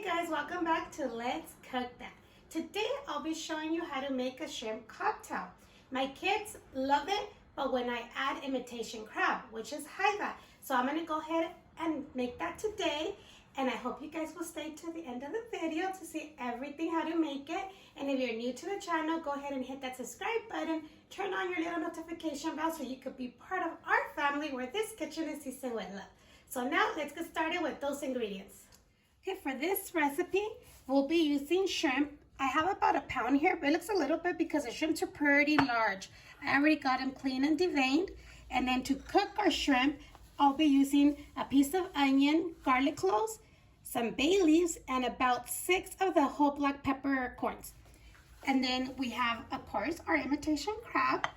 Hey guys, welcome back to Let's Cook That. Today I'll be showing you how to make a shrimp cocktail. My kids love it, but when I add imitation crab, which is high fat. So I'm gonna go ahead and make that today, and I hope you guys will stay to the end of the video to see everything how to make it. And if you're new to the channel, go ahead and hit that subscribe button, turn on your little notification bell so you could be part of our family where this kitchen is seasoned with love. So now let's get started with those ingredients. Okay, for this recipe, we'll be using shrimp. I have about a pound here, but it looks a little bit because the shrimps are pretty large. I already got them clean and deveined. And then to cook our shrimp, I'll be using a piece of onion, garlic cloves, some bay leaves, and about 6 of the whole black peppercorns. And then we have, of course, our imitation crab.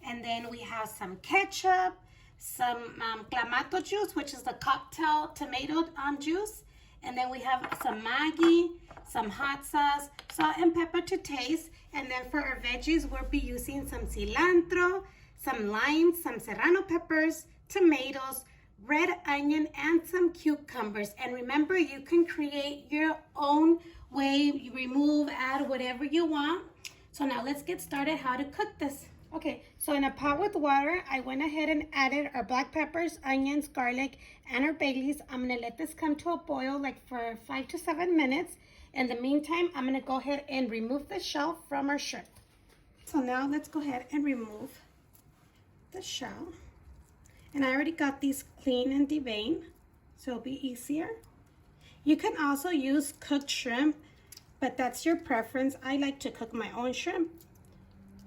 And then we have some ketchup, some Clamato juice, which is the cocktail tomato juice. And then we have some Maggi, some hot sauce, salt and pepper to taste. And then for our veggies, we'll be using some cilantro, some lime, some serrano peppers, tomatoes, red onion, and some cucumbers. And remember, you can create your own way. You remove, add whatever you want. So now let's get started how to cook this. Okay, so in a pot with water, I went ahead and added our black peppers, onions, garlic, and our bay leaves. I'm gonna let this come to a boil like for 5 to 7 minutes. In the meantime, I'm gonna go ahead and remove the shell from our shrimp. So now let's go ahead and remove the shell. And I already got these clean and deveined, so it'll be easier. You can also use cooked shrimp, but that's your preference. I like to cook my own shrimp,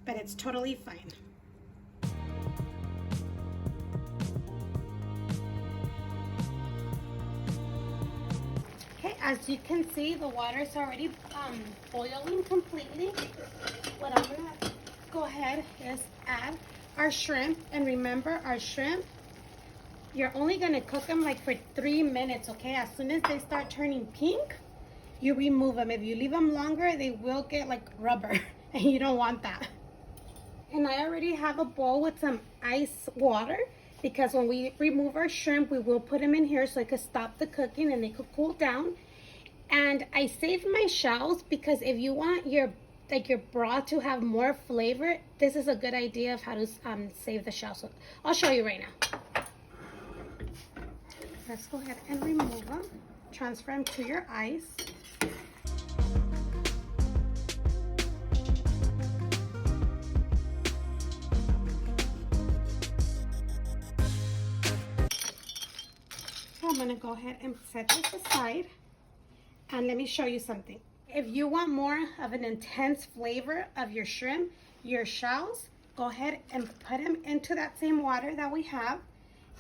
but it's totally fine. Okay, as you can see, the water is already boiling completely. What I'm gonna go ahead is add our shrimp, and remember our shrimp, you're only gonna cook them like for 3 minutes, okay? As soon as they start turning pink, you remove them. If you leave them longer, they will get like rubber, and you don't want that. And I already have a bowl with some ice water because when we remove our shrimp, we will put them in here so it could stop the cooking and they could cool down. And I saved my shells because if you want your broth to have more flavor, this is a good idea of how to save the shells. So I'll show you right now. Let's go ahead and remove them. Transfer them to your ice. I'm gonna go ahead and set this aside, and let me show you something. If you want more of an intense flavor of your shrimp, your shells, go ahead and put them into that same water that we have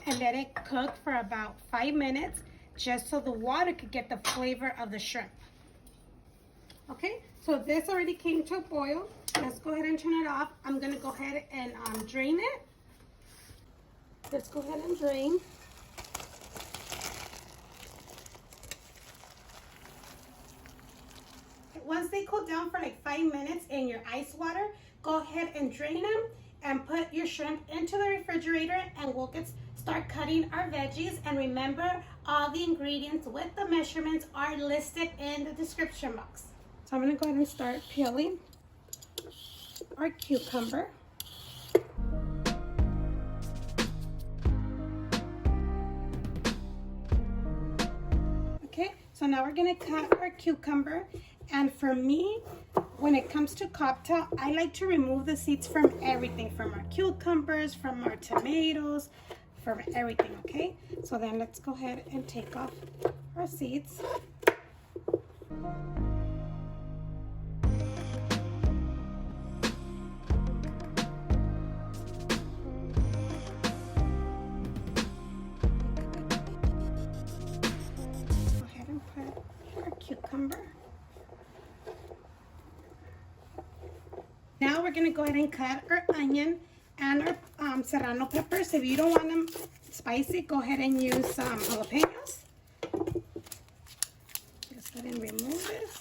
and let it cook for about 5 minutes just so the water could get the flavor of the shrimp. Okay, so this already came to a boil. Let's go ahead and turn it off. I'm gonna go ahead and drain it. Let's go ahead and drain. Once they cool down for like 5 minutes in your ice water, go ahead and drain them and put your shrimp into the refrigerator, and we'll start cutting our veggies. And remember, all the ingredients with the measurements are listed in the description box. So I'm gonna go ahead and start peeling our cucumber. Okay, so now we're gonna cut our cucumber. And for me, when it comes to cocktail, I like to remove the seeds from everything, from our cucumbers, from our tomatoes, from everything, okay? So then let's go ahead and take off our seeds. Go ahead and put our cucumber. Now we're gonna go ahead and cut our onion and our serrano peppers. If you don't want them spicy, go ahead and use some jalapenos. Just go ahead and remove this.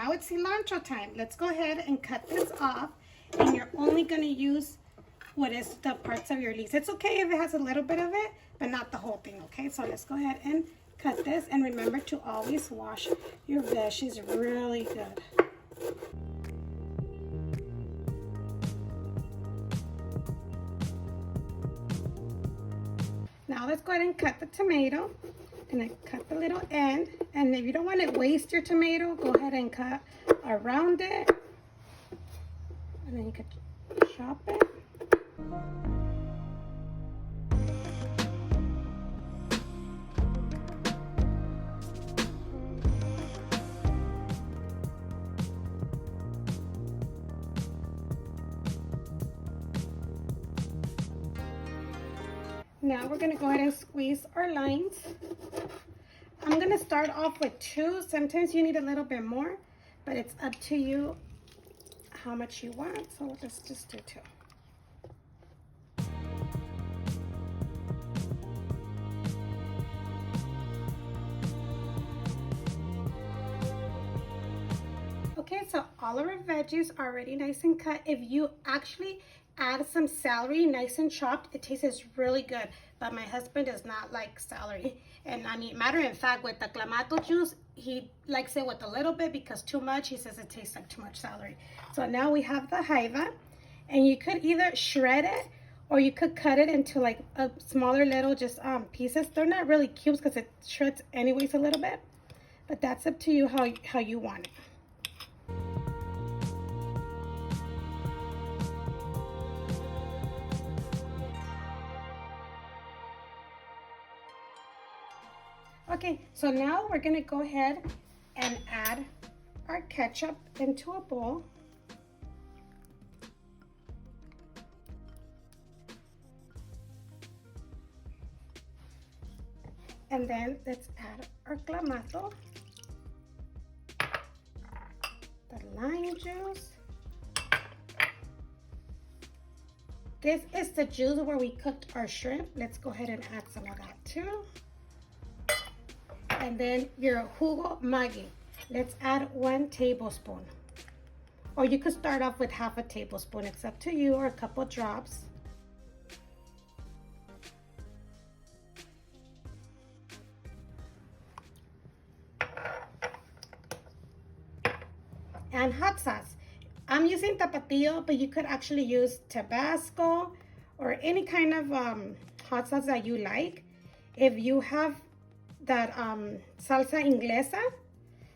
now it's cilantro time. Let's go ahead and cut this off. And you're only going to use what is the parts of your leaves. It's okay if it has a little bit of it, but not the whole thing, okay? So let's go ahead and cut this. And remember to always wash your veggies really good. Now let's go ahead and cut the tomato. And then cut the little end. And if you don't want to waste your tomato, go ahead and cut around it. And then you can chop it. Now we're going to go ahead and squeeze our lines. I'm going to start off with 2. Sometimes you need a little bit more, but it's up to you how much you want. So let's just do 2. Okay, so all of our veggies are already nice and cut. If you actually add some celery nice and chopped, it tastes really good, but my husband does not like celery. And I mean, matter of fact, with the Clamato juice, he likes it with a little bit because too much, he says it tastes like too much celery. So now we have the jaiba, and you could either shred it or you could cut it into like a smaller little just pieces. They're not really cubes because it shreds anyways a little bit, but that's up to you how you want it. Okay, so now we're gonna go ahead and add our ketchup into a bowl. And then let's add our Clamato, the lime juice. This is the juice where we cooked our shrimp. Let's go ahead and add some of that too. And then your jugo Maggi. Let's add 1 tablespoon. Or you could start off with half a tablespoon. It's up to you, or a couple drops. And hot sauce. I'm using tapatio, but you could actually use Tabasco or any kind of hot sauce that you like. If you have that salsa inglesa,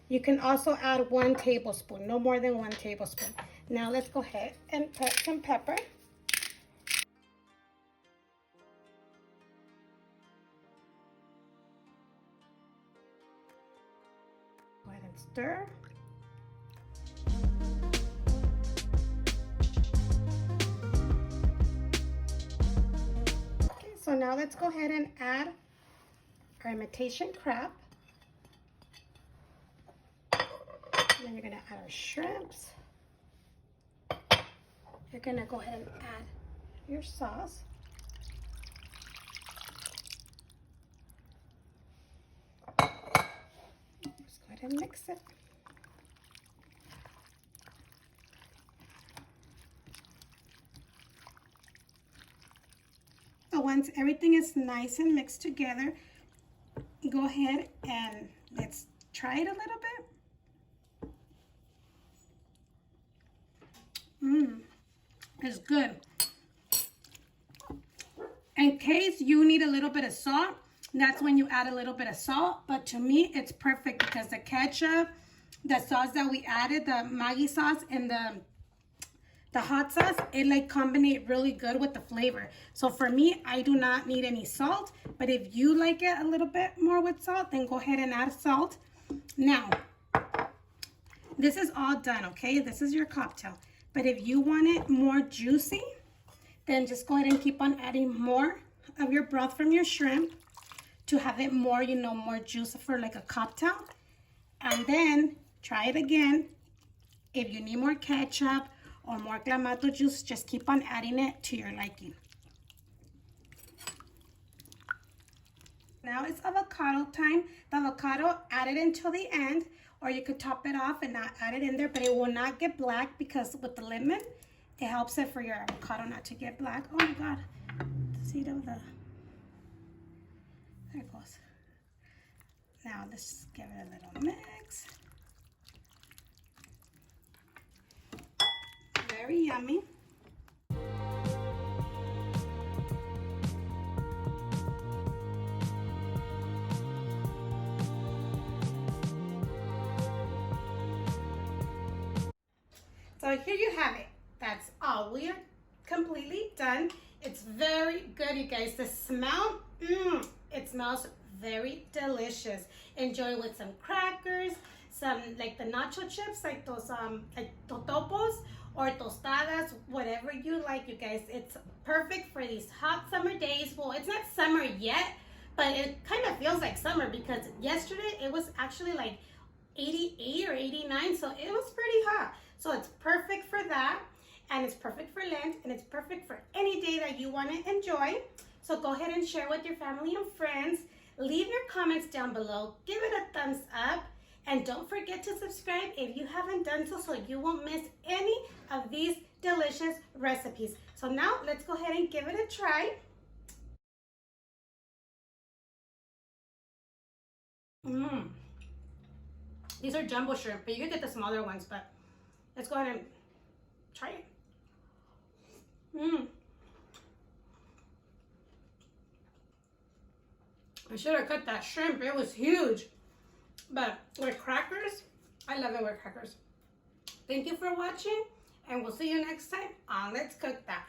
you can also add 1 tablespoon, no more than 1 tablespoon. Now let's go ahead and put some pepper. Go ahead and stir. Okay, so now let's go ahead and add our imitation crab. And then you're gonna add our shrimps. You're gonna go ahead and add your sauce. Just go ahead and mix it. So once everything is nice and mixed together, go ahead and let's try it a little bit. It's good. In case you need a little bit of salt, that's when you add a little bit of salt. But to me, it's perfect because the ketchup, the sauce that we added, the Maggi sauce, and the hot sauce, it like combinate really good with the flavor. So for me, I do not need any salt, but if you like it a little bit more with salt, then go ahead and add salt. Now, this is all done, okay? This is your cocktail. But if you want it more juicy, then just go ahead and keep on adding more of your broth from your shrimp to have it more, you know, more juice for like a cocktail. And then try it again. If you need more ketchup or more Clamato juice, just keep on adding it to your liking. Now it's avocado time. The avocado, add it until the end, or you could top it off and not add it in there, but it will not get black because with the lemon, it helps it for your avocado not to get black. Oh my God, the seed of the, there it goes. Now let's just give it a little mix. Very yummy. So here you have it. That's all. We are completely done. It's very good, you guys. The smell, it smells very delicious. Enjoy with some crackers, some like the nacho chips, like those like totopos or tostadas, whatever you like, you guys. It's perfect for these hot summer days. Well, it's not summer yet, but it kind of feels like summer because yesterday it was actually like 88 or 89, so it was pretty hot. So it's perfect for that, and it's perfect for Lent, and it's perfect for any day that you want to enjoy. So go ahead and share with your family and friends. Leave your comments down below. Give it a thumbs up, and don't forget to subscribe if you haven't done so, so you won't miss any of these delicious recipes. So now let's go ahead and give it a try. These are jumbo shrimp, but you can get the smaller ones, but let's go ahead and try it. I should have cut that shrimp. It was huge. But with crackers, I love it with crackers. Thank you for watching, and we'll see you next time on Let's Cook That.